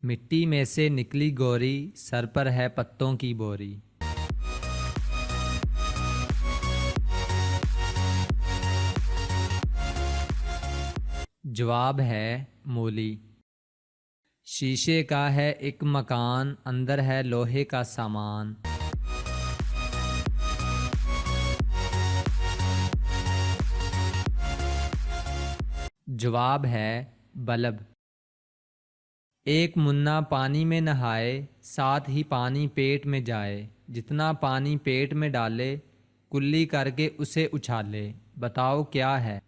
مٹی میں سے نکلی گوری، سر پر ہے پتوں کی بوری۔ جواب ہے مولی۔ شیشے کا ہے ایک مکان، اندر ہے لوہے کا سامان۔ جواب ہے بلب۔ ایک منا پانی میں نہائے، ساتھ ہی پانی پیٹ میں جائے، جتنا پانی پیٹ میں ڈالے کلی کر کے اسے اچھالے، بتاؤ کیا ہے؟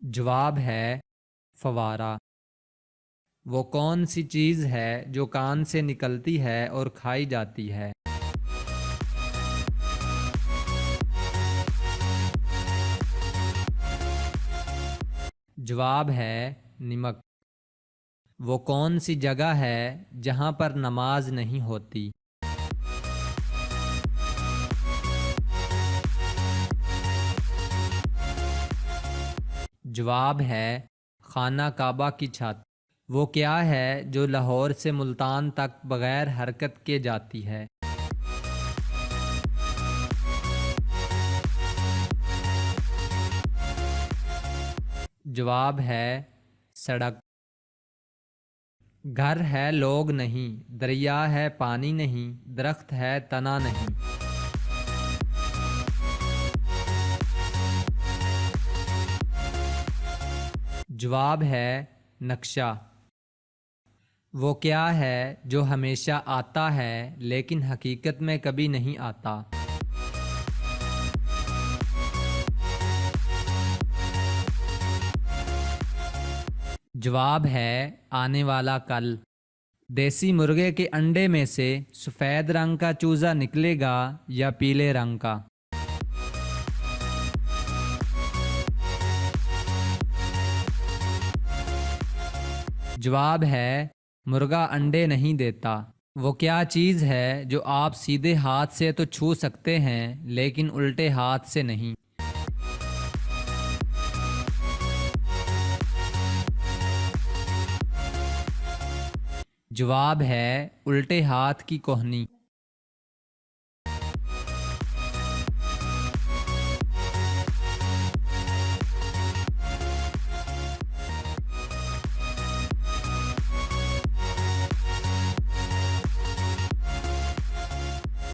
جواب ہے فوارہ۔ وہ کون سی چیز ہے جو کان سے نکلتی ہے اور کھائی جاتی ہے؟ جواب ہے نمک۔ وہ کون سی جگہ ہے جہاں پر نماز نہیں ہوتی؟ جواب ہے خانہ کعبہ کی چھت۔ وہ کیا ہے جو لاہور سے ملتان تک بغیر حرکت کے جاتی ہے؟ جواب ہے سڑک۔ گھر ہے لوگ نہیں، دریا ہے پانی نہیں، درخت ہے تنا نہیں۔ جواب ہے نقشہ۔ وہ کیا ہے جو ہمیشہ آتا ہے لیکن حقیقت میں کبھی نہیں آتا؟ جواب ہے آنے والا کل۔ دیسی مرغے کے انڈے میں سے سفید رنگ کا چوزا نکلے گا یا پیلے رنگ کا؟ جواب ہے مرغا انڈے نہیں دیتا۔ وہ کیا چیز ہے جو آپ سیدھے ہاتھ سے تو چھو سکتے ہیں لیکن الٹے ہاتھ سے نہیں؟ جواب ہے الٹے ہاتھ کی کوہنی۔